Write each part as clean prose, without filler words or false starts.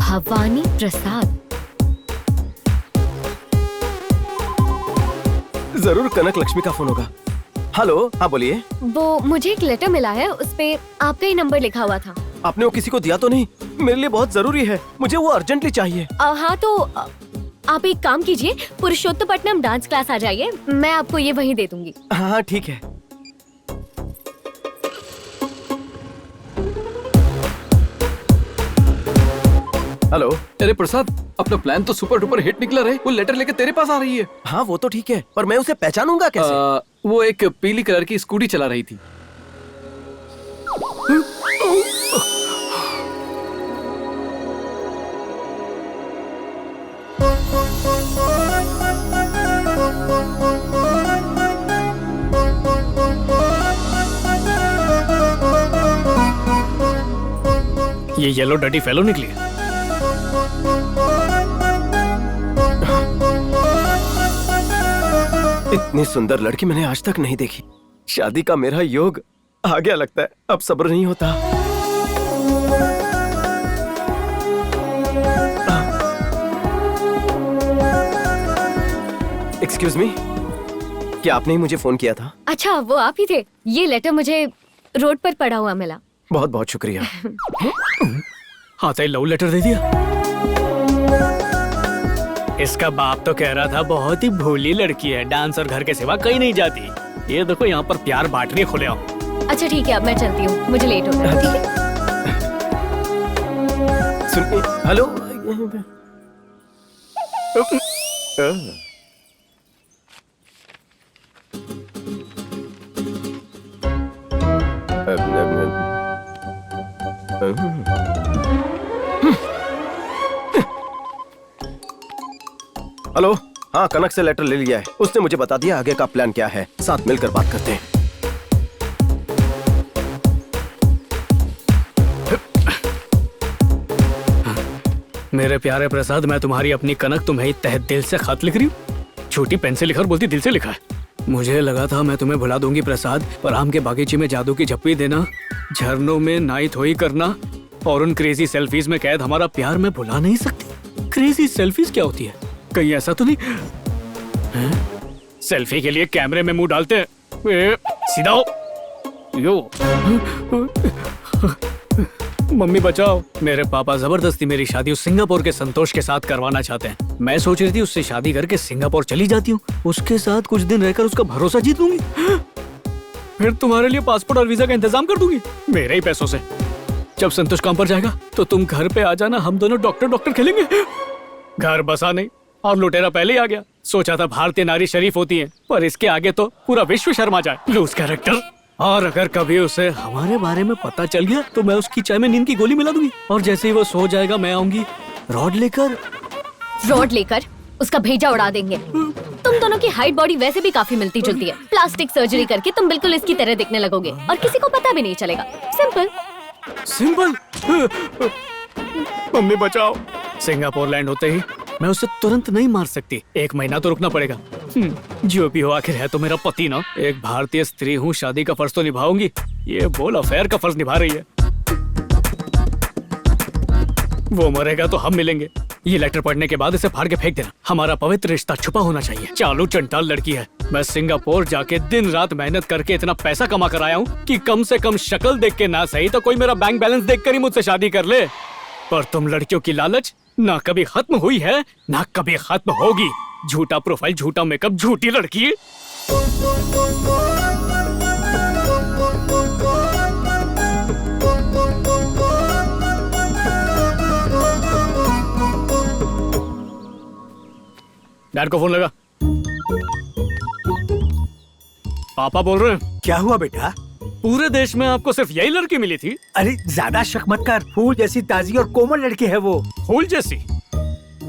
भवानी प्रसाद। जरूर कनक लक्ष्मी का फोन होगा। हेलो, हाँ बोलिए। वो मुझे एक लेटर मिला है, उस पे आपका ही नंबर लिखा हुआ था। आपने वो किसी को दिया तो नहीं? मेरे लिए बहुत जरूरी है, मुझे वो अर्जेंटली चाहिए। हाँ तो आप एक काम कीजिए, पुरुषोत्तपट्टनम डांस क्लास आ जाइए, मैं आपको ये वहीं दे दूंगी। हाँ ठीक है। हेलो। अरे प्रसाद, अपना प्लान तो सुपर डुपर हिट निकला रे। वो लेटर लेके तेरे पास आ रही है। हाँ वो तो ठीक है, पर मैं उसे पहचानूंगा कैसे? वो एक पीली कलर की स्कूटी चला रही थी। ये येलो डर्टी फेलो निकली। इतनी सुंदर लड़की मैंने आज तक नहीं देखी। शादी का मेरा योग आ गया लगता है, अब सब्र नहीं होता। एक्सक्यूज मी, क्या आपने ही मुझे फोन किया था? अच्छा, वो आप ही थे। ये लेटर मुझे रोड पर पड़ा हुआ मिला। बहुत बहुत शुक्रिया। हाँ तो लव लेटर दे दिया। इसका बाप तो कह रहा था बहुत ही भोली लड़की है, डांस और घर के सिवा कहीं नहीं जाती। ये देखो यहाँ पर प्यार बांटने खुले आओ। अच्छा ठीक है, अब मैं चलती हूँ, मुझे लेट हो रहा है। ठीक है। सुनिए, हेलो। हेलो, हाँ कनक से लेटर ले लिया है। उसने मुझे बता दिया आगे का प्लान क्या है। साथ मिलकर बात करते हैं। मेरे प्यारे प्रसाद, मैं तुम्हारी अपनी कनक तुम्हें तहे दिल से खत लिख रही हूँ। छोटी पेन से लिखा और बोलती दिल से लिखा है। मुझे लगा था मैं तुम्हें भुला दूंगी प्रसाद, पर आम के बागीचे में जादू की झप्पी देना, झरनों में नाई धोई करना और उन क्रेजी सेल्फीज में कैद हमारा प्यार मैं भुला नहीं सकती। क्रेजी सेल्फीज क्या होती है? कहीं ऐसा तो नहीं सेल्फी के लिए कैमरे में मुंह डालते हैं? सीधा हो। यो मम्मी बचाओ, मेरे पापा जबरदस्ती मेरी शादी उस सिंगापुर के संतोष के साथ करवाना चाहते हैं। मैं सोच रही थी उससे शादी करके सिंगापुर चली जाती हूँ, उसके साथ कुछ दिन रहकर उसका भरोसा जीत लूंगी, फिर तुम्हारे लिए पासपोर्ट और वीजा का इंतजाम कर दूंगी मेरे ही पैसों से। जब संतोष काम पर जाएगा तो तुम घर पे आ जाना, हम दोनों डॉक्टर खेलेंगे। घर बसा नहीं और लुटेरा पहले ही आ गया। सोचा था भारतीय नारी शरीफ होती है, पर इसके आगे तो पूरा विश्व शर्मा जाए। Loose character. और अगर कभी उसे हमारे बारे में पता चल गया तो मैं उसकी चाय में नींद की गोली मिला दूंगी, और जैसे ही वो सो जाएगा मैं आऊंगी रॉड लेकर। रॉड लेकर उसका भेजा उड़ा देंगे। तुम दोनों की हाइट बॉडी वैसे भी काफी मिलती जुलती है। प्लास्टिक सर्जरी करके तुम बिल्कुल इसकी तरह दिखने लगोगे और किसी को पता भी नहीं चलेगा। Simple simple. मम्मी बचाओ। सिंगापुर लैंड होते ही मैं उसे तुरंत नहीं मार सकती, 1 महीना तो रुकना पड़ेगा। जो भी हो, आखिर है तो मेरा पति ना। एक भारतीय स्त्री हूँ, शादी का फर्ज तो निभाऊंगी। ये बोल अफेयर का फर्ज निभा रही है। वो मरेगा तो हम मिलेंगे। ये लेटर पढ़ने के बाद इसे फाड़ के फेंक देना। हमारा पवित्र रिश्ता छुपा होना चाहिए। चालू चंटाल लड़की है। मैं सिंगापुर जाके दिन रात मेहनत करके इतना पैसा कमा कर आया हूँ कि कम से कम शक्ल देख के ना सही तो कोई मेरा बैंक बैलेंस देख कर ही मुझसे शादी कर ले। पर तुम लड़कियों की लालच ना कभी खत्म हुई है ना कभी खत्म होगी। झूठा प्रोफाइल, झूठा मेकअप, झूठी लड़की। डैड को फोन लगा। पापा बोल रहे हैं। क्या हुआ बेटा? पूरे देश में आपको सिर्फ यही लड़की मिली थी? अरे ज्यादा शक मत कर, फूल जैसी ताजी और कोमल लड़की है वो। फूल जैसी?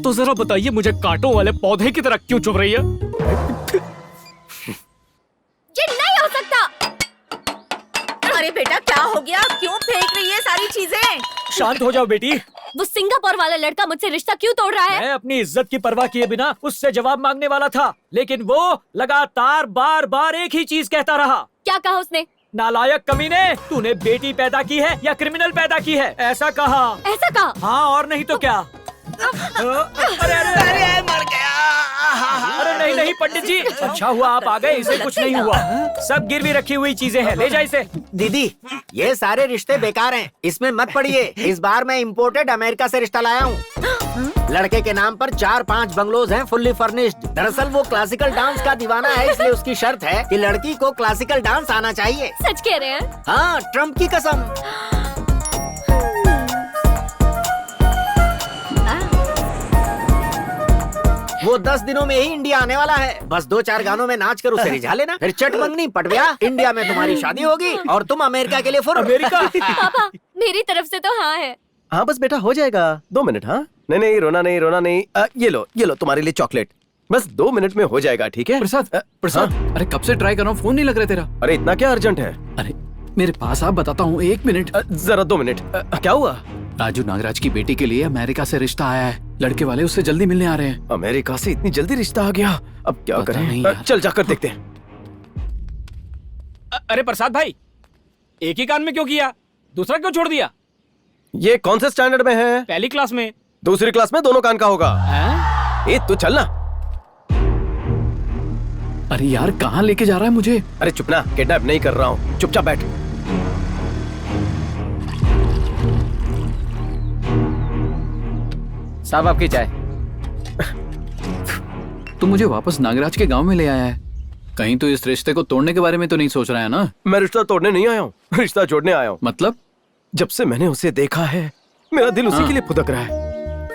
तो जरा बताइए मुझे कांटों वाले पौधे की तरह क्यों चुभ रही है? ये नहीं हो सकता। अरे बेटा क्या हो गया? क्यों फेंक रही है सारी चीजें? शांत हो जाओ बेटी। वो सिंगापुर वाला लड़का मुझसे रिश्ता क्यों तोड़ रहा है? मैं अपनी इज्जत की परवाह किए बिना उससे जवाब मांगने वाला था, लेकिन वो लगातार बार बार एक ही चीज कहता रहा। क्या कहा उसने? नालायक कमीने, तूने बेटी पैदा की है या क्रिमिनल पैदा की है? ऐसा कहा। ऐसा कहा। हाँ और नहीं तो क्या? अरे अरे मर गया। अरे नहीं नहीं पंडित जी, अच्छा हुआ आप आ गए, इसे कुछ नहीं हुआ। सब गिरवी रखी हुई चीजें हैं, ले जा इसे। दीदी, ये सारे रिश्ते बेकार हैं, इसमें मत पड़िए। इस बार मैं इम्पोर्टेड अमेरिका से रिश्ता लाया हूँ। लड़के के नाम पर 4-5 बंगलोज हैं, फुल्ली फर्निश्ड। दरअसल वो क्लासिकल डांस का दीवाना है, इसलिए उसकी शर्त है कि लड़की को क्लासिकल डांस आना चाहिए। सच कह रहे हैं? हाँ, ट्रम्प की कसम। वो 10 दिनों में ही इंडिया आने वाला है। बस 2-4 गानों में नाच कर उसे रिझा लेना, फिर चट मंगनी पट ब्याह। इंडिया में तुम्हारी शादी होगी और तुम अमेरिका के लिए फुर। अमेरिका? पापा मेरी तरफ से तो हाँ है। हाँ बस बेटा हो जाएगा, 2 मिनट। हाँ नहीं नहीं, रोना नहीं रोना नहीं। ये लो तुम्हारे लिए चॉकलेट। बस 2 मिनट में हो जाएगा, ठीक है? प्रसाद, प्रसाद, अरे कब से ट्राई कर रहा हूँ, फोन नहीं लग रहा तेरा। अरे इतना क्या अर्जेंट है? अरे मेरे पास आप, बताता हूँ, 1 मिनट। जरा 2 मिनट। क्या हुआ? राजू नागराज की बेटी के लिए अमेरिका से रिश्ता आया है। लड़के वाले उससे जल्दी मिलने आ रहे हैं। अमेरिका से इतनी जल्दी रिश्ता आ गया, अब क्या पता करें? नहीं यार। चल जाकर देखते हैं। अरे प्रसाद भाई, एक ही कान में क्यों किया, दूसरा क्यों छोड़ दिया? ये कौन से स्टैंडर्ड में है? पहली क्लास में। दूसरी क्लास में दोनों कान का होगा। ए तू चल ना। अरे यार कहाँ लेके जा रहा है मुझे? अरे चुप ना, किडनैप नहीं कर रहा हूँ, चुपचाप बैठ। साहब आपकी चाय। तू मुझे वापस नागराज के गांव में ले आया है, कहीं तो इस रिश्ते को तोड़ने के बारे में तो नहीं सोच रहा है ना? मैं रिश्ता तोड़ने नहीं आया हूँ, रिश्ता जोड़ने आया हूँ। मतलब? जब से मैंने उसे देखा है, मेरा दिल उसी के लिए फुदक रहा है।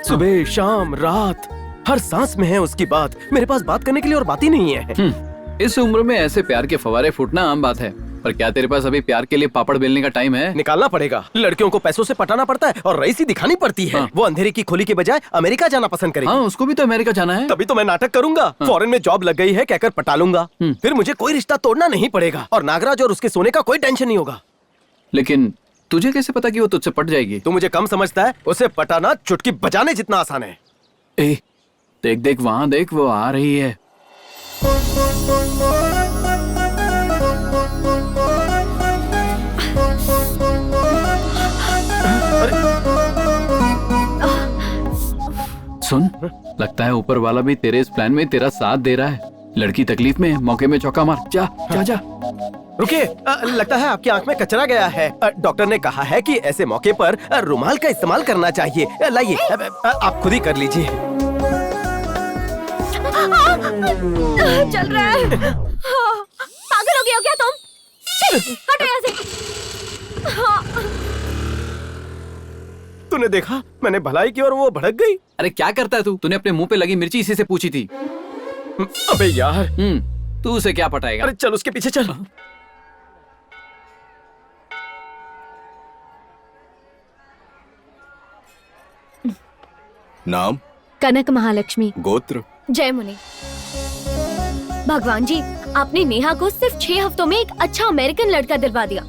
सुबह शाम रात हर सांस में है उसकी बात। मेरे पास बात करने के लिए और बात ही नहीं है। इस उम्र में ऐसे प्यार के फवारे फूटना आम बात है, पर क्या तेरे पास अभी प्यार के लिए पापड़ बेलने का टाइम है? निकालना पड़ेगा। लड़कियों को पैसों से पटाना पड़ता है और रईसी दिखानी पड़ती है। हाँ। वो अंधेरे की खोली के बजाय अमेरिका जाना पसंद करेगी। हाँ उसको भी तो अमेरिका जाना है। तभी तो मैं नाटक करूंगा। फॉरेन में जॉब लग गई है कहकर पटा लूंगा, फिर मुझे कोई रिश्ता तोड़ना नहीं पड़ेगा और नागराज और उसके सोने का कोई टेंशन नहीं होगा। लेकिन तुझे कैसे पता कि वो तुझसे पट जाएगी? तू मुझे कम समझता है, उसे पटाना चुटकी बजाने जितना आसान है। ए, देख देख वहाँ देख, वो आ रही है। सुन, लगता है ऊपर वाला भी तेरे इस प्लान में तेरा साथ दे रहा है। लड़की तकलीफ में, मौके में चौका मार। जा जा जा। रुकिए, लगता है आपकी आंख में कचरा गया है। डॉक्टर ने कहा है कि ऐसे मौके पर रुमाल का इस्तेमाल करना चाहिए। लाइए, आप खुद ही कर लीजिए। चल रहा है। पागल हो गया हो क्या तुम? हटो यहाँ से। तूने देखा, मैंने भलाई की और वो भड़क गई। अरे क्या करता है तू? तूने अपने मुंह पे लगी मिर्ची इसी से पूछी थी। अबे यार, तू उसे क्या पटाएगा? अरे चल उसके पीछे चल। नाम? कनक महालक्ष्मी। गोत्र? जय मुनि। भगवान जी, आपने नेहा को सिर्फ 6 हफ्तों में एक अच्छा अमेरिकन लड़का दिलवा दिया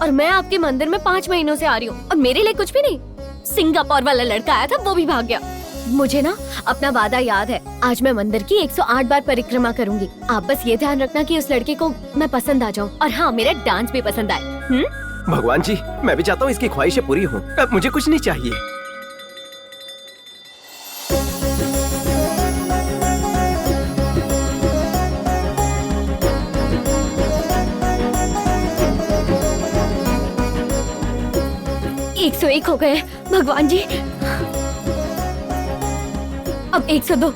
और मैं आपके मंदिर में 5 महीनों से आ रही हूँ और मेरे लिए कुछ भी नहीं। सिंगापुर वाला लड़का आया था, वो भी भाग गया। मुझे ना अपना वादा याद है, आज मैं मंदिर की 108 बार परिक्रमा करूंगी। आप बस ये ध्यान रखना कि उस लड़के को मैं पसंद आ जाऊं और हाँ, मेरा डांस भी पसंद आए। भगवान जी, मैं भी चाहता हूँ इसकी ख्वाहिशें पूरी हों। अब मुझे कुछ नहीं चाहिए। एक 101 हो गए भगवान जी, अब 102।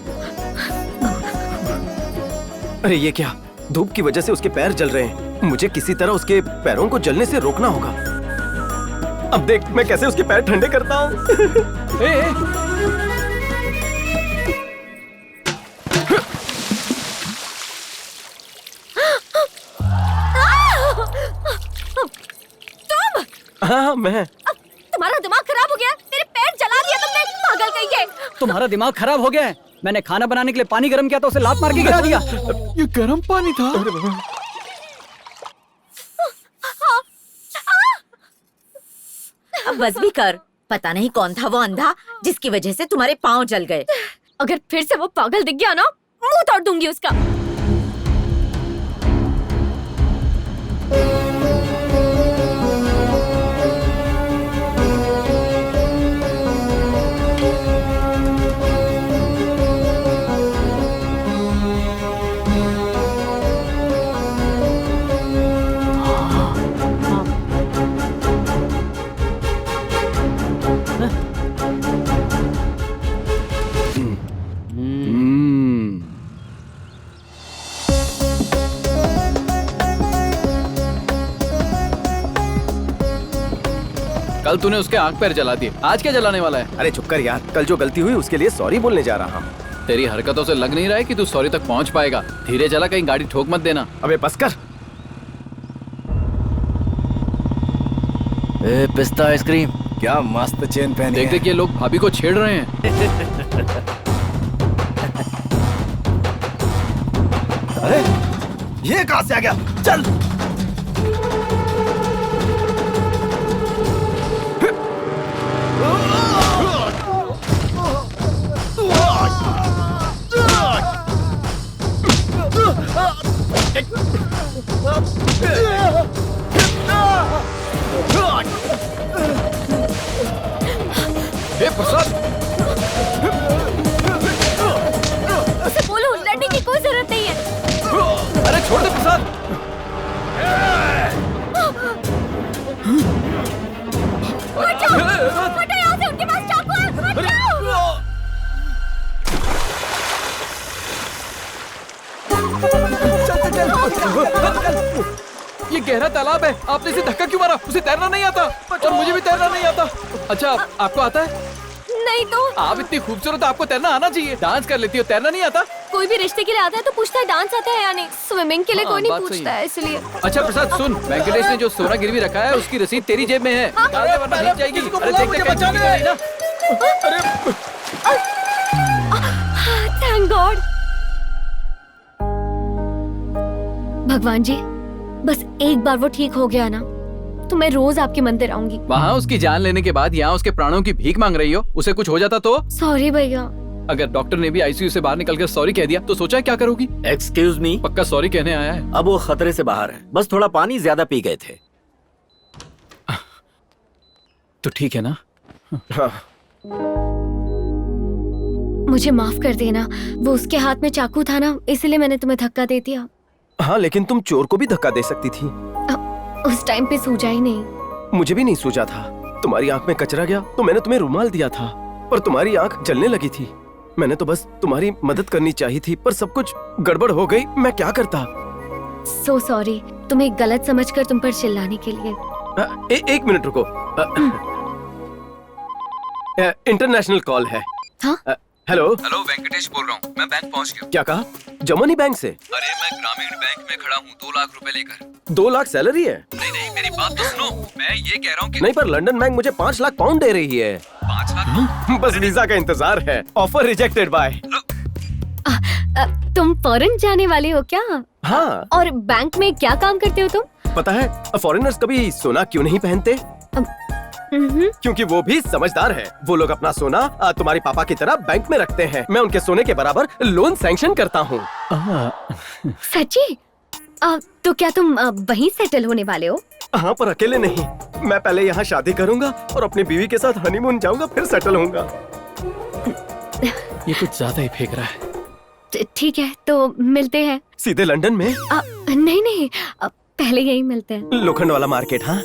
अरे ये क्या, धूप की वजह से उसके पैर जल रहे हैं। मुझे किसी तरह उसके पैरों को जलने से रोकना होगा। अब देख मैं कैसे उसके पैर ठंडे करता हूँ। हाँ मैं। तुम्हारा दिमाग खराब हो गया, मेरे पैर जला दिया तुमने, पागल कहीं के। तुम्हारा दिमाग खराब हो गया है। मैंने खाना बनाने के लिए पानी गर्म किया तो उसे लात मार के गिरा दिया। ये गर्म पानी था। अब बस भी कर। पता नहीं कौन था वो अंधा जिसकी वजह से तुम्हारे पाँव जल गए। अगर फिर से वो पागल दिख गया ना, मुंह तोड़ दूंगी उसका। कल तूने उसके आंख पैर जला दिए, आज क्या जलाने वाला है? अरे चुप कर यार, कल जो गलती हुई उसके लिए सॉरी बोलने जा रहा हूँ। तेरी हरकतों से लग नहीं रहा है कि तू सॉरी तक पहुंच पाएगा। धीरे चला, कहीं गाड़ी ठोक मत देना। अबे बस कर। ए, पिस्ता आइसक्रीम, क्या मस्त चेन पहनी देख है। देख ये लोग भाभी को छेड़ रहे हैं। अरे ये कहां से आ गया? चल। हे प्रसाद, उसे बोलो लड़ने की कोई जरूरत नहीं है। अरे छोड़ दे प्रसाद। हटो यहाँ से, उनके पास चाकू है, हटो। ये गहरा तालाब है, आपने इसे धक्का क्यों मारा? उसे तैरना नहीं आता और मुझे भी तैरना नहीं आता। अच्छा, आपको आता है? नहीं तो आप इतनी खूबसूरत, आपको तैरना आना चाहिए। डांस कर लेती हो, तैरना नहीं आता? कोई भी रिश्ते के लिए आता है तो पूछता है डांस आता है या नहीं। स्विमिंग के लिए हाँ, कोई नहीं बात सही पूछता है, इसलिए। अच्छा प्रसाद सुन, वेंकटेश ने जो सोना गिरवी रखा है उसकी रसीद तेरी जेब में है। निकाल दे वरना भीग जाएगी। अरे देख देख कहीं गिर जाए ना। Thank God. भगवान जी, बस एक बार वो ठीक हो गया ना तो मैं रोज आपके मंदिर आऊंगी। वहाँ उसकी जान लेने के बाद यहाँ उसके प्राणों की भीख मांग रही हो। उसे कुछ हो जाता तो? सॉरी भैया। अगर डॉक्टर ने भी आईसीयू से बाहर निकलकर सॉरी कह दिया तो सोचा क्या करोगी? एक्सक्यूज मी, पक्का सॉरी कहने आया है। अब वो खतरे से बाहर है, बस थोड़ा पानी ज्यादा पी गए थे। तो ठीक है ना? हाँ। मुझे माफ कर देना, वो उसके हाथ में चाकू था ना, इसलिए मैंने तुम्हें धक्का दे दिया। हाँ, लेकिन तुम चोर को भी धक्का दे सकती थी। उस टाइम पे सूझा ही नहीं। मुझे भी नहीं सूझा था। तुम्हारी आंख में कचरा गया तो मैंने तुम्हें रुमाल दिया था, पर तुम्हारी आंख जलने लगी थी। मैंने तो बस तुम्हारी मदद करनी चाहिए थी, पर सब कुछ गड़बड़ हो गई। मैं क्या करता? सो सॉरी, तुम्हें गलत समझकर तुम पर चिल्लाने के लिए। एक मिनट रुको। इंटरनेशनल कॉल है। हाँ? हेलो। हेलो, वेंकटेश बोल रहा हूँ। मैं बैंक पहुँच गया। क्या कहा? जमनी बैंक से? अरे मैं ग्रामीण बैंक में खड़ा हूँ 2 लाख रुपए लेकर। 2 लाख सैलरी है? नहीं नहीं, मेरी बात तो सुनो। मैं ये कह रहा हूँ कि नहीं, पर लंदन बैंक मुझे 5 लाख पाउंड दे रही है। 5 लाख? बस वीजा का इंतजार है। Offer rejected by. तुम फॉरेन जाने वाले हो क्या? हाँ। और बैंक में क्या काम करते हो तुम? पता है फॉरेनर्स कभी सोना क्यों नहीं पहनते? क्योंकि वो भी समझदार है। वो लोग अपना सोना तुम्हारे पापा की तरह बैंक में रखते हैं। मैं उनके सोने के बराबर लोन सैंक्शन करता हूँ। सच्ची? तो क्या तुम वहीं सेटल होने वाले हो? हाँ, पर अकेले नहीं। मैं पहले यहाँ शादी करूँगा और अपनी बीवी के साथ हनीमून जाऊँगा, फिर सेटल होऊंगा। ये कुछ ज्यादा ही फेंक रहा है। ठीक है, तो मिलते हैं। सीधे लंदन में? नहीं नहीं, पहले यहीं मिलते हैं। लोखंड वाला मार्केट। हाँ।